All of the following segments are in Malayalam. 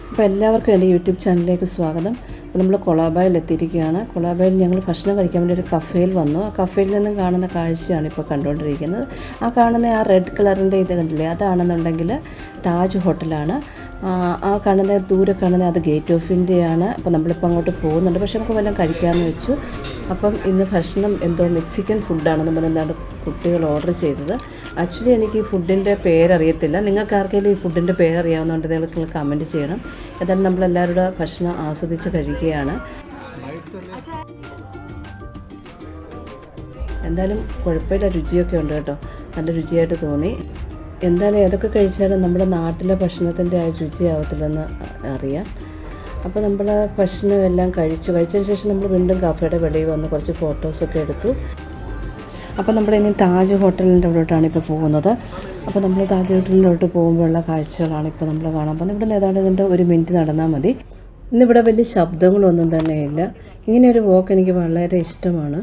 അപ്പോൾ എല്ലാവർക്കും എൻ്റെ യൂട്യൂബ് ചാനലിലേക്ക് സ്വാഗതം. അപ്പോൾ നമ്മൾ കൊളാബായിൽ എത്തിയിരിക്കുകയാണ്. കൊളാബായിൽ ഞങ്ങൾ ഭക്ഷണം കഴിക്കാൻ വേണ്ടി ഒരു കഫേയിൽ വന്നു. ആ കഫേയിൽ നിന്നും കാണുന്ന കാഴ്ചയാണ് ഇപ്പോൾ കണ്ടുകൊണ്ടിരിക്കുന്നത്. ആ കാണുന്ന ആ റെഡ് കളറിൻ്റെ ഇത് കണ്ടില്ലേ, അതാണെന്നുണ്ടെങ്കിൽ താജ് ഹോട്ടലാണ്. ആ കാണുന്ന ദൂരെ കാണുന്ന അത് ഗേറ്റ് ഓഫ് ഇന്ത്യയാണ്. അപ്പോൾ നമ്മളിപ്പോൾ അങ്ങോട്ട് പോകുന്നുണ്ട്. പക്ഷേ നമുക്ക് വല്ലതും കഴിക്കാമെന്ന് വെച്ചു. അപ്പം ഇന്ന് ഭക്ഷണം എന്തോ മെക്സിക്കൻ ഫുഡാണ് നമ്മളെന്താണ് കുട്ടികൾ ഓർഡർ ചെയ്തത്. ആക്ച്വലി എനിക്ക് ഈ ഫുഡിൻ്റെ പേരറിയത്തില്ല. നിങ്ങൾക്ക് ആർക്കെങ്കിലും ഈ ഫുഡിൻ്റെ പേരറിയാവുന്നതുകൊണ്ട് നിങ്ങൾ കമൻറ്റ് ചെയ്യണം. ഏതായാലും നമ്മളെല്ലാവരുടെ ഭക്ഷണം ആസ്വദിച്ച് കഴിക്കുകയാണ്. എന്തായാലും കുഴപ്പമില്ല, രുചിയൊക്കെ ഉണ്ട് കേട്ടോ. നല്ല രുചിയായിട്ട് തോന്നി. എന്തായാലും ഏതൊക്കെ കഴിച്ചാലും നമ്മുടെ നാട്ടിലെ ഭക്ഷണത്തിൻ്റെ ആ രുചിയാവത്തില്ലെന്ന് അറിയാം. അപ്പോൾ നമ്മൾ ഭക്ഷണമെല്ലാം കഴിച്ചതിന് ശേഷം നമ്മൾ വീണ്ടും കഫേയുടെ വെളിയിൽ വന്ന് കുറച്ച് ഫോട്ടോസൊക്കെ എടുത്തു. അപ്പോൾ നമ്മളിനി താജ് ഹോട്ടലിൻ്റെ അവിടോട്ടാണ് ഇപ്പോൾ പോകുന്നത്. അപ്പോൾ നമ്മൾ താജ് ഹോട്ടലിലോട്ട് പോകുമ്പോഴുള്ള കാഴ്ചകളാണ് ഇപ്പോൾ നമ്മൾ കാണാൻ പോകുന്നത്. ഇവിടെ ഏതാണ്ട് ഇതിൻ്റെ 1 മിനിറ്റ് നടന്നാൽ മതി. ഇന്നിവിടെ വലിയ ശബ്ദങ്ങളൊന്നും തന്നെയില്ല. ഇങ്ങനെയൊരു വോക്ക് എനിക്ക് വളരെ ഇഷ്ടമാണ്.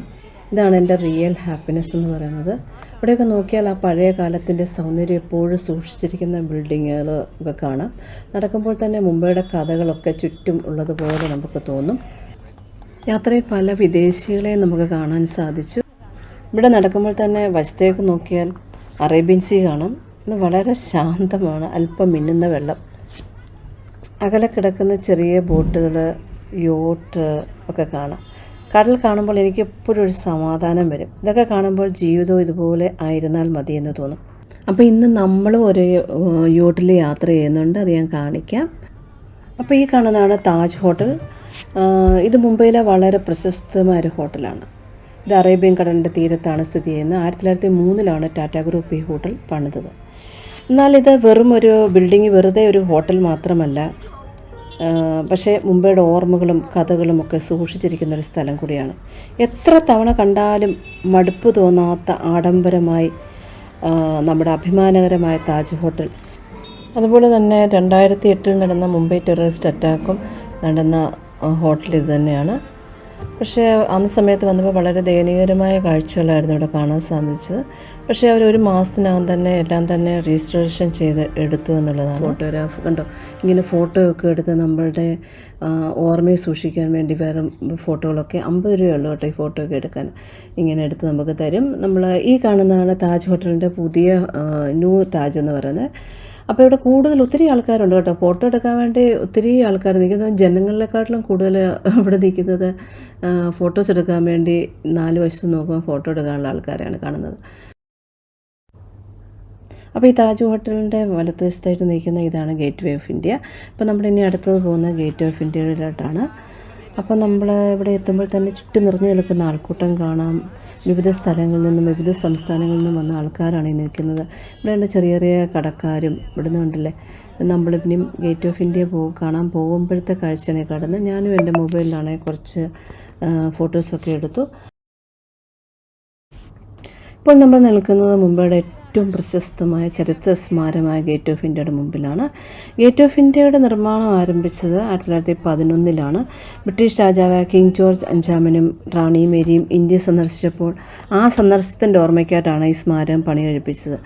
ഇതാണ് എൻ്റെ റിയൽ ഹാപ്പിനെസ് എന്ന് പറയുന്നത്. ഇവിടെയൊക്കെ നോക്കിയാൽ ആ പഴയ കാലത്തിൻ്റെ സൗന്ദര്യം എപ്പോഴും സൂക്ഷിച്ചിരിക്കുന്ന ബിൽഡിങ്ങുകൾ ഒക്കെ കാണാം. നടക്കുമ്പോൾ തന്നെ മുംബൈയുടെ കഥകളൊക്കെ ചുറ്റും ഉള്ളതുപോലെ നമുക്ക് തോന്നും. യാത്രയിൽ പല വിദേശികളെയും നമുക്ക് കാണാൻ സാധിച്ചു. ഇവിടെ നടക്കുമ്പോൾ തന്നെ വശത്തേക്ക് നോക്കിയാൽ അറേബ്യൻ സീ കാണാം. ഇന്ന് വളരെ ശാന്തമാണ്. അല്പം മിന്നുന്ന വെള്ളം, അകലെ കിടക്കുന്ന ചെറിയ ബോട്ടുകൾ, യോട്ട് ഒക്കെ കാണാം. കടൽ കാണുമ്പോൾ എനിക്ക് എപ്പോഴും ഒരു സമാധാനം വരും. ഇതൊക്കെ കാണുമ്പോൾ ജീവിതവും ഇതുപോലെ ആയിരുന്നാൽ മതി എന്ന് തോന്നും. അപ്പോൾ ഇന്ന് നമ്മളും ഒരു യോട്ടിൽ യാത്ര ചെയ്യുന്നുണ്ട്. അത് ഞാൻ കാണിക്കാം. അപ്പോൾ ഈ കാണുന്നതാണ് താജ് ഹോട്ടൽ. ഇത് മുംബൈയിലെ വളരെ പ്രശസ്തമായ ഒരു ഹോട്ടലാണ്. ഇത് അറേബ്യൻ കടലിൻ്റെ തീരത്താണ് സ്ഥിതി ചെയ്യുന്നത്. 1903 ടാറ്റ ഗ്രൂപ്പ് ഈ ഹോട്ടൽ പണിതത്. എന്നാൽ ഇത് വെറും ഒരു ബിൽഡിങ്, വെറുതെ ഒരു ഹോട്ടൽ മാത്രമല്ല, പക്ഷേ മുംബൈയുടെ ഓർമ്മകളും കഥകളും ഒക്കെ സൂക്ഷിച്ചിരിക്കുന്നൊരു സ്ഥലം കൂടിയാണ്. എത്ര തവണ കണ്ടാലും മടുപ്പ് തോന്നാത്ത ആഡംബരമായി നമ്മുടെ അഭിമാനകരമായ താജ് ഹോട്ടൽ. അതുപോലെ തന്നെ 2008 നടന്ന മുംബൈ ടെററിസ്റ്റ് അറ്റാക്കും നടന്ന ഹോട്ടൽ ഇത് തന്നെയാണ്. പക്ഷേ അന്ന് സമയത്ത് വന്നപ്പോൾ വളരെ ദയനീയകരമായ കാഴ്ചകളായിരുന്നു ഇവിടെ കാണാൻ സാധിച്ചത്. പക്ഷേ അവർ 1 മാസത്തിനകം തന്നെ എല്ലാം തന്നെ രജിസ്ട്രേഷൻ ചെയ്ത് എടുത്തു എന്നുള്ളതാണ്. ഫോട്ടോഗ്രാഫ് കണ്ടോ, ഇങ്ങനെ ഫോട്ടോ ഒക്കെ എടുത്ത് നമ്മളുടെ ഓർമ്മയെ സൂക്ഷിക്കാൻ വേണ്ടി വേറെ ഫോട്ടോകളൊക്കെ 50 രൂപയുള്ളൂ കേട്ടോ ഈ ഫോട്ടോ ഒക്കെ എടുക്കാൻ. ഇങ്ങനെ എടുത്ത് നമുക്ക് തരും. നമ്മൾ ഈ കാണുന്നതാണ് താജ് ഹോട്ടലിൻ്റെ പുതിയ ന്യൂ താജ് എന്ന് പറയുന്നത്. അപ്പോൾ ഇവിടെ കൂടുതൽ ഒത്തിരി ആൾക്കാരുണ്ട് കേട്ടോ. ഫോട്ടോ എടുക്കാൻ വേണ്ടി ഒത്തിരി ആൾക്കാർ നിൽക്കുന്നത്. ജനങ്ങളെക്കാട്ടിലും കൂടുതൽ ഇവിടെ നിൽക്കുന്നത് ഫോട്ടോസ് എടുക്കാൻ വേണ്ടി 4 വശത്ത് നോക്കുമ്പോൾ ഫോട്ടോ എടുക്കാനുള്ള ആൾക്കാരാണ് കാണുന്നത്. അപ്പോൾ ഈ താജ് ഹോട്ടലിൻ്റെ വലത്തുവശത്തായിട്ട് നിൽക്കുന്ന ഇതാണ് ഗേറ്റ് വേ ഓഫ് ഇന്ത്യ. അപ്പോൾ നമ്മളിനി അടുത്തത് പോകുന്ന ഗേറ്റ് ഓഫ് ഇന്ത്യയിലോട്ടാണ്. അപ്പോൾ നമ്മൾ ഇവിടെ എത്തുമ്പോൾ തന്നെ ചുറ്റും നിറഞ്ഞു നിൽക്കുന്ന ആൾക്കൂട്ടം കാണാം. വിവിധ സ്ഥലങ്ങളിൽ നിന്നും വിവിധ സംസ്ഥാനങ്ങളിൽ നിന്നും വന്ന ആൾക്കാരാണ് ഈ നിൽക്കുന്നത്. ഇവിടെ ചെറിയ ചെറിയ കടക്കാരും ഇവിടുന്ന് ഉണ്ടല്ലേ. നമ്മളിപ്പം ഗേറ്റ് ഓഫ് ഇന്ത്യ കാണാൻ പോകുമ്പോഴത്തെ കാഴ്ചയാണ് കാണുന്നത്. ഞാനും എൻ്റെ മൊബൈലിലാണെങ്കിൽ കുറച്ച് ഫോട്ടോസൊക്കെ എടുത്തു. ഇപ്പോൾ നമ്മൾ നിൽക്കുന്നത് മുംബൈയുടെ ഏറ്റവും പ്രശസ്തമായ ചരിത്ര സ്മാരകമായ ഗേറ്റ് ഓഫ് ഇന്ത്യയുടെ മുമ്പിലാണ്. ഗേറ്റ് ഓഫ് ഇന്ത്യയുടെ നിർമ്മാണം ആരംഭിച്ചത് 1911 ബ്രിട്ടീഷ് രാജാവായ കിങ് ജോർജ് 5നും റാണി മേരിയും ഇന്ത്യ സന്ദർശിച്ചപ്പോൾ ആ സന്ദർശനത്തിൻ്റെ ഓർമ്മയ്ക്കായിട്ടാണ് ഈ സ്മാരകം പണികഴിപ്പിച്ചത്.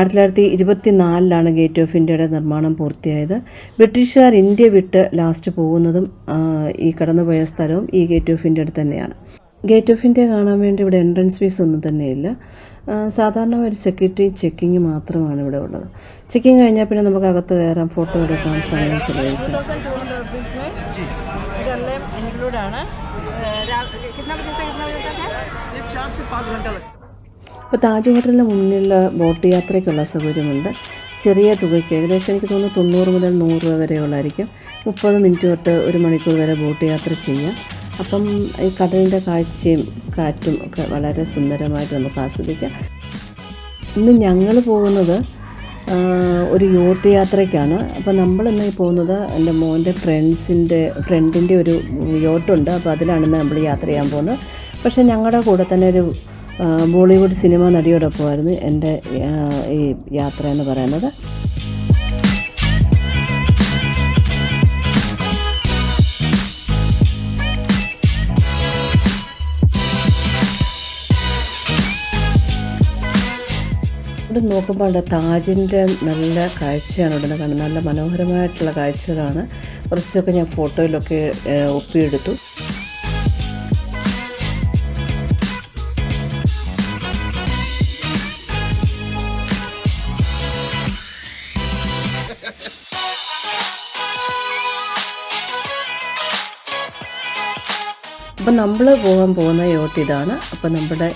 1924 ഗേറ്റ് ഓഫ് ഇന്ത്യയുടെ നിർമ്മാണം പൂർത്തിയായത്. ബ്രിട്ടീഷുകാർ ഇന്ത്യ വിട്ട് ലാസ്റ്റ് പോകുന്നതും ഈ കടന്നുപോയ സ്ഥലവും ഈ ഗേറ്റ് ഓഫ് ഇന്ത്യയുടെ തന്നെയാണ്. ഗേറ്റ് ഓഫ് ഇന്ത്യ കാണാൻ വേണ്ടി ഇവിടെ എൻട്രൻസ് ഫീസ് ഒന്നും തന്നെയില്ല. സാധാരണ ഒരു സെക്യൂരിറ്റി ചെക്കിങ് മാത്രമാണ് ഇവിടെ ഉള്ളത്. ചെക്കിങ് കഴിഞ്ഞാൽ പിന്നെ നമുക്ക് അകത്ത് കയറാം, ഫോട്ടോ എടുക്കാം, സമയം ചെലവഴിക്കാം. ഇപ്പോൾ താജ് ഹോട്ടലിന് മുന്നിൽ ബോട്ട് യാത്രയ്ക്കുള്ള സൗകര്യമുണ്ട്. ചെറിയ തുകയ്ക്ക് ഏകദേശം എനിക്ക് തോന്നുന്നു 90 മുതൽ 100 രൂപ വരെയുള്ളായിരിക്കും. 30 മിനിറ്റ് തൊട്ട് 1 മണിക്കൂർ വരെ ബോട്ട് യാത്ര ചെയ്യാം. അപ്പം ഈ കടലിൻ്റെ കാഴ്ചയും കാറ്റും ഒക്കെ വളരെ സുന്ദരമായിട്ട് നമുക്ക് ആസ്വദിക്കാം. ഇന്ന് ഞങ്ങൾ പോകുന്നത് ഒരു യോട്ട് യാത്രയ്ക്കാണ്. അപ്പോൾ നമ്മളിന്ന് പോകുന്നത് എൻ്റെ മോൻ്റെ ഫ്രണ്ടിൻ്റെ ഒരു യോട്ടുണ്ട്. അപ്പോൾ അതിലാണ് നമ്മൾ യാത്ര ചെയ്യാൻ പോകുന്നത്. പക്ഷേ ഞങ്ങളുടെ കൂടെ തന്നെ ഒരു ബോളിവുഡ് സിനിമ നടിയോടൊപ്പമായിരുന്നു എൻ്റെ ഈ യാത്ര എന്ന് പറയുന്നത്. ഇവിടെ നോക്കുമ്പോൾ താജിൻ്റെ നല്ല കാഴ്ചയാണ് ഇവിടെ കാണുന്നത്. നല്ല മനോഹരമായിട്ടുള്ള കാഴ്ചകളാണ്. കുറച്ചൊക്കെ ഞാൻ ഫോട്ടോയിലൊക്കെ ഒപ്പിയെടുത്തു. അപ്പം നമ്മൾ പോകാൻ പോകുന്ന യോട്ട് ഇതാണ്. അപ്പം നമ്മുടെ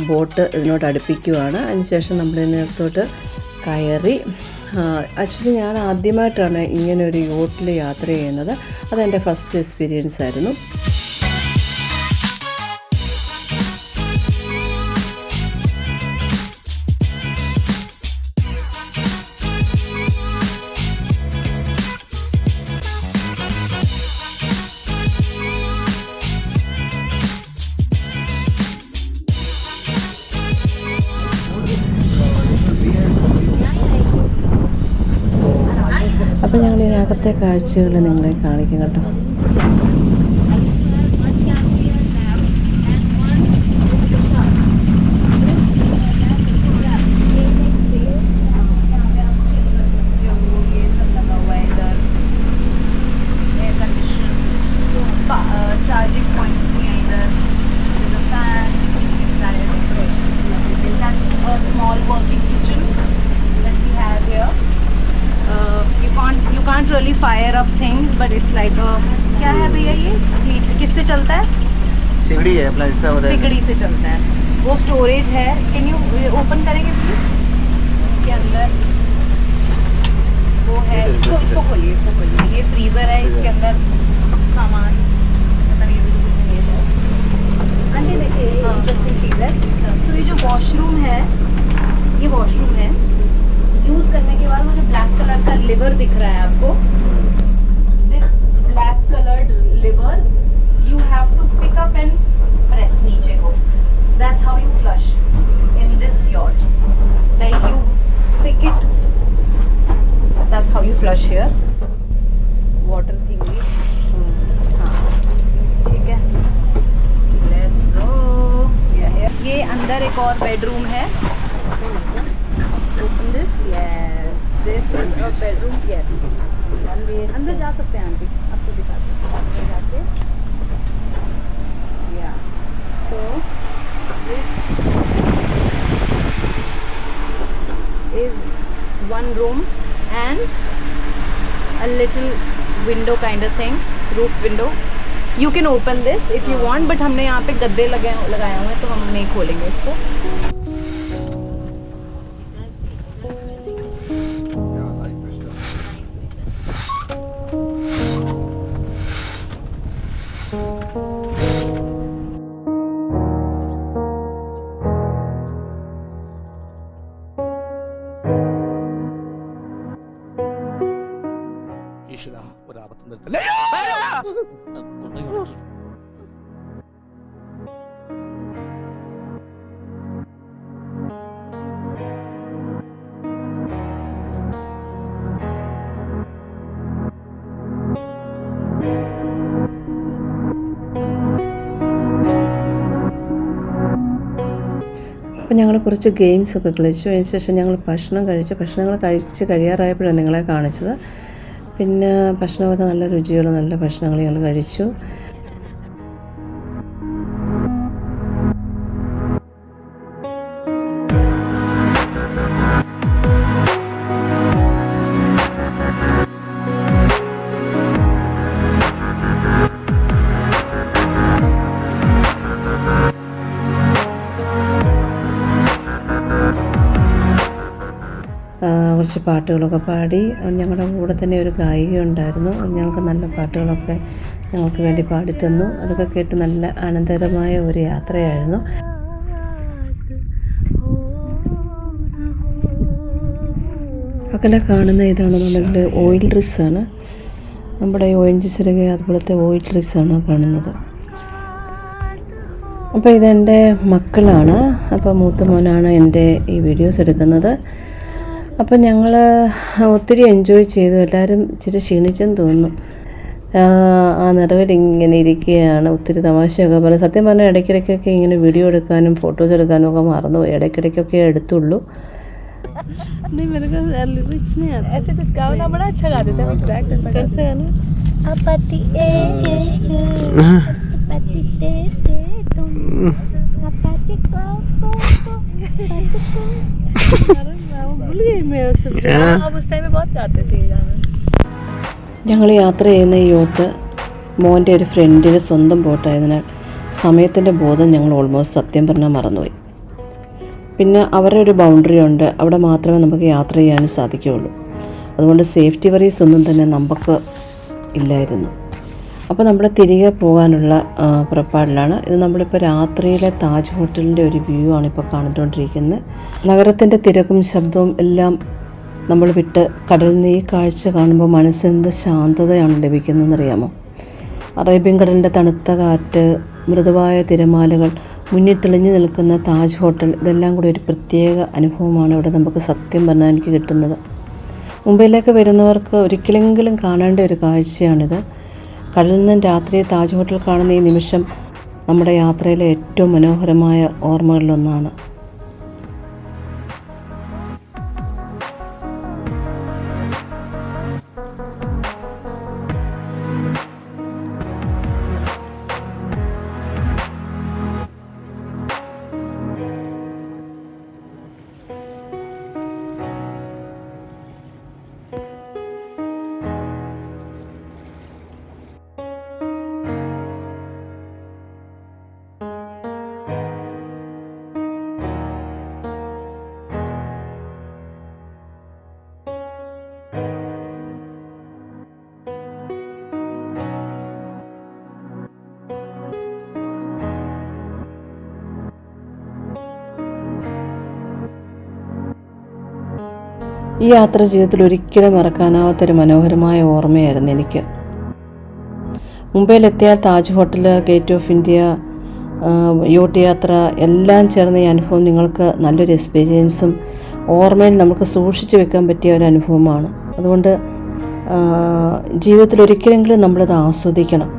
ബോട്ട് ഇതിനോട് അടുപ്പിക്കുവാണ്. അതിനുശേഷം നമ്മൾ ഇതിനകത്തോട്ട് കയറി. ആക്ച്വലി ഞാൻ ആദ്യമായിട്ടാണ് ഇങ്ങനെ ഒരു യോട്ടിൽ യാത്ര ചെയ്യുന്നത്. അതെൻ്റെ ഫസ്റ്റ് എക്സ്പീരിയൻസ് ആയിരുന്നു. അപ്പോൾ ഞങ്ങൾ ഇതിനകത്തെ കാഴ്ചകൾ നിങ്ങളെ കാണിക്കും കേട്ടോ. You can't really fire up things, but it's like a क्या है भैया ये किससे चलता है? सिगड़ी है अपना हिस्सा हो रहा है। सिगड़ी से चलता है। वो स्टोरेज है। कैन यू ओपन करेंगे प्लीज? इसके अंदर वो है। इसको खोलिए, इसको खोलिए। ये फ्रीजर है, इसके अंदर सामान आंटी देखिए इंटरेस्टिंग चीज़ है। सो ये जो वॉशरूम है, ये वॉशरूम है। यूज करने के बाद वो जो ब्लैक कलर का लिवर दिख रहा है आपको, this black coloured lever you have to pick up and press नीचे को. That's how you flush in this yacht. Like you pick it, so that's how you flush here. Water thingy. हाँ ठीक है, let's go. ये अंदर एक और बेडरूम है. Open this. Yes, this is a bedroom. Yes, अंदर जा सकते हैं आंटी, आपको दिखाते हैं अंदर जाके. Yeah, so this is one room and a little window kind of thing, roof window. You can open this if you want, but हमने यहाँ पे गद्दे लगाए हुए हैं तो हम नहीं खोलेंगे इसको. അപ്പോൾ ഞങ്ങൾ കുറച്ച് ഗെയിംസൊക്കെ കളിച്ചു. അതിനുശേഷം ഞങ്ങൾ ഭക്ഷണങ്ങൾ കഴിച്ച് കഴിയാറായപ്പോഴാണ് നിങ്ങളെ കാണിച്ചത്. പിന്നെ ഭക്ഷണമൊക്കെ നല്ല രുചിയുള്ള നല്ല ഭക്ഷണങ്ങൾ ഞങ്ങൾ കഴിച്ചു. കുറച്ച് പാട്ടുകളൊക്കെ പാടി. ഞങ്ങളുടെ കൂടെ തന്നെ ഒരു ഗായിക ഉണ്ടായിരുന്നു. ഞങ്ങൾക്ക് നല്ല പാട്ടുകളൊക്കെ ഞങ്ങൾക്ക് വേണ്ടി പാടിത്തന്നു. അതൊക്കെ കേട്ട് നല്ല ആനന്ദകരമായ ഒരു യാത്രയായിരുന്നു. അകലെ കാണുന്ന ഇതാണെന്നുണ്ടെങ്കിൽ ഓയിൽ റിഗ്സാണ്. നമ്മുടെ ONGC അതുപോലത്തെ ഓയിൽ റിഗ്സാണ് കാണുന്നത്. അപ്പോൾ ഇതെൻ്റെ മക്കളാണ്. അപ്പോൾ മൂത്ത മോനാണ് എൻ്റെ ഈ വീഡിയോസ് എടുക്കുന്നത്. അപ്പോൾ ഞങ്ങൾ ഒത്തിരി എൻജോയ് ചെയ്തു. എല്ലാവരും ഇച്ചിരി ക്ഷീണിച്ചെന്ന് തോന്നുന്നു. ആ നിറവിൽ ഇങ്ങനെ ഇരിക്കുകയാണ്. ഒത്തിരി തമാശയൊക്കെ പറഞ്ഞു. സത്യം പറഞ്ഞാൽ ഇടയ്ക്കിടയ്ക്കൊക്കെ ഇങ്ങനെ വീഡിയോ എടുക്കാനും ഫോട്ടോസ് എടുക്കാനും ഒക്കെ മറന്നുപോയി. ഇടയ്ക്കിടയ്ക്കൊക്കെ എടുത്തുള്ളൂ. नहीं मेरे को लिरिक्स नहीं आते ऐसे कुछ गाना बड़ा अच्छा गा देते हैं एग्जैक्ट ऐसा कैसे गाना अपति ए अपति ते तुम अपति को अरे मैं भूल गई मैं सब अब उस टाइम में बहुत गाते थे ये गाना ഞങ്ങൾ യാത്ര ചെയ്യുന്ന ഈ യോട്ട് മോൻ്റെ ഒരു ഫ്രണ്ടിൻ്റെ സ്വന്തം ബോട്ടായതിനാൽ സമയത്തിൻ്റെ ബോധം ഞങ്ങൾ ഓൾമോസ്റ്റ് സത്യം പറഞ്ഞാൽ മറന്നുപോയി. പിന്നെ അവരുടെ ഒരു ബൗണ്ടറി ഉണ്ട്, അവിടെ മാത്രമേ നമുക്ക് യാത്ര ചെയ്യാനും സാധിക്കുകയുള്ളൂ. അതുകൊണ്ട് സേഫ്റ്റി വറീസ് ഒന്നും തന്നെ നമുക്ക് ഇല്ലായിരുന്നു. അപ്പോൾ നമ്മൾ തിരികെ പോകാനുള്ള പുറപ്പാടിലാണ്. ഇത് നമ്മളിപ്പോൾ രാത്രിയിലെ താജ് ഹോട്ടലിൻ്റെ ഒരു വ്യൂ ആണ് ഇപ്പോൾ കണ്ടുകൊണ്ടിരിക്കുന്നത്. നഗരത്തിൻ്റെ തിരക്കും ശബ്ദവും എല്ലാം നമ്മൾ വിട്ട് കടലിൽ നിന്ന് ഈ കാഴ്ച കാണുമ്പോൾ മനസ്സിനെന്ത് ശാന്തതയാണ് ലഭിക്കുന്നതെന്നറിയാമോ? അറേബ്യൻ കടലിൻ്റെ തണുത്ത കാറ്റ്, മൃദുവായ തിരമാലകൾ, മുന്നിൽ തെളിഞ്ഞു നിൽക്കുന്ന താജ് ഹോട്ടൽ, ഇതെല്ലാം കൂടി ഒരു പ്രത്യേക അനുഭവമാണ് ഇവിടെ നമുക്ക് സത്യം പറഞ്ഞാൽ എനിക്ക് കിട്ടുന്നത്. മുംബൈയിലേക്ക് വരുന്നവർക്ക് ഒരിക്കലെങ്കിലും കാണേണ്ട ഒരു കാഴ്ചയാണിത്. കടലിൽ നിന്നും രാത്രി താജ് ഹോട്ടൽ കാണുന്ന ഈ നിമിഷം നമ്മുടെ യാത്രയിലെ ഏറ്റവും മനോഹരമായ ഓർമ്മകളിലൊന്നാണ്. ഈ യാത്ര ജീവിതത്തിൽ ഒരിക്കലും മറക്കാനാവാത്തൊരു മനോഹരമായ ഓർമ്മയായിരുന്നു എനിക്ക്. മുംബൈയിലെത്തിയാൽ Taj hotel, gate of India, yacht യാത്ര എല്ലാം ചേർന്ന ഈ അനുഭവം നിങ്ങൾക്ക് നല്ലൊരു എക്സ്പീരിയൻസും ഓർമ്മയിൽ നമുക്ക് സൂക്ഷിച്ചു വെക്കാൻ പറ്റിയ ഒരു അനുഭവമാണ്. അതുകൊണ്ട് ജീവിതത്തിൽ ഒരിക്കലെങ്കിലും നമ്മളത് ആസ്വദിക്കണം.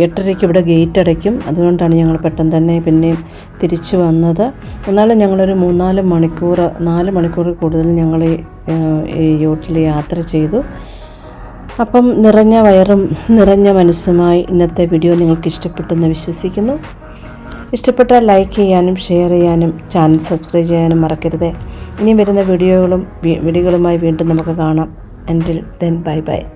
എട്ടരയ്ക്ക് ഇവിടെ ഗേറ്റ് അടയ്ക്കും. അതുകൊണ്ടാണ് ഞങ്ങൾ പെട്ടെന്ന് തന്നെ പിന്നെയും തിരിച്ചു വന്നത്. എന്നാലും ഞങ്ങളൊരു 4 മണിക്കൂർ കൂടുതൽ ഞങ്ങൾ ഈ യോട്ടിൽ യാത്ര ചെയ്തു. അപ്പം നിറഞ്ഞ വയറും നിറഞ്ഞ മനസ്സുമായി ഇന്നത്തെ വീഡിയോ നിങ്ങൾക്ക് ഇഷ്ടപ്പെട്ടെന്ന് വിശ്വസിക്കുന്നു. ഇഷ്ടപ്പെട്ടാൽ ലൈക്ക് ചെയ്യാനും ഷെയർ ചെയ്യാനും ചാനൽ സബ്സ്ക്രൈബ് ചെയ്യാനും മറക്കരുത്. ഇനി വരുന്ന വീഡിയോകളുമായി വീണ്ടും നമുക്ക് കാണാം. Until then, bye bye.